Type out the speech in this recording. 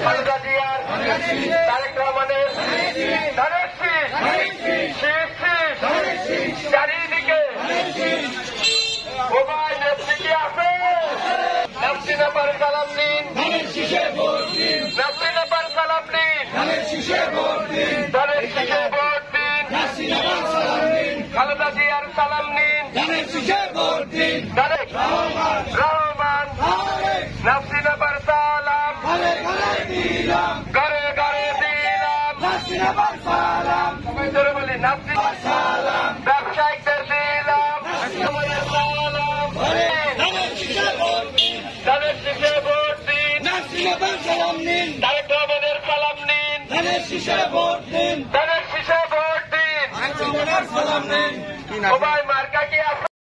খালেদা জিয়ার, তারেক রহমানের ধানের শীষ, চারিদিকে মোবাইল নেত্রী কি আছে? নাসরিন আপার সালাম নিন, নাসরিন আপার সালাম নিন, ধানের শীষে ভোট দিন, খালেদা জিয়ার সালাম নিন, তারেক রহমান, নাসরিন আপার সালাম, ঘরে ঘরে দিলাম, সবাই ধরে বলি নাসরিন সালাম, ব্যবসায়িকদের দিলাম সালাম, ধানের শীষে ভোট দিন, তারেক রহমানের সালাম নিন, ধানের শীষে ভোট দিন, সবাই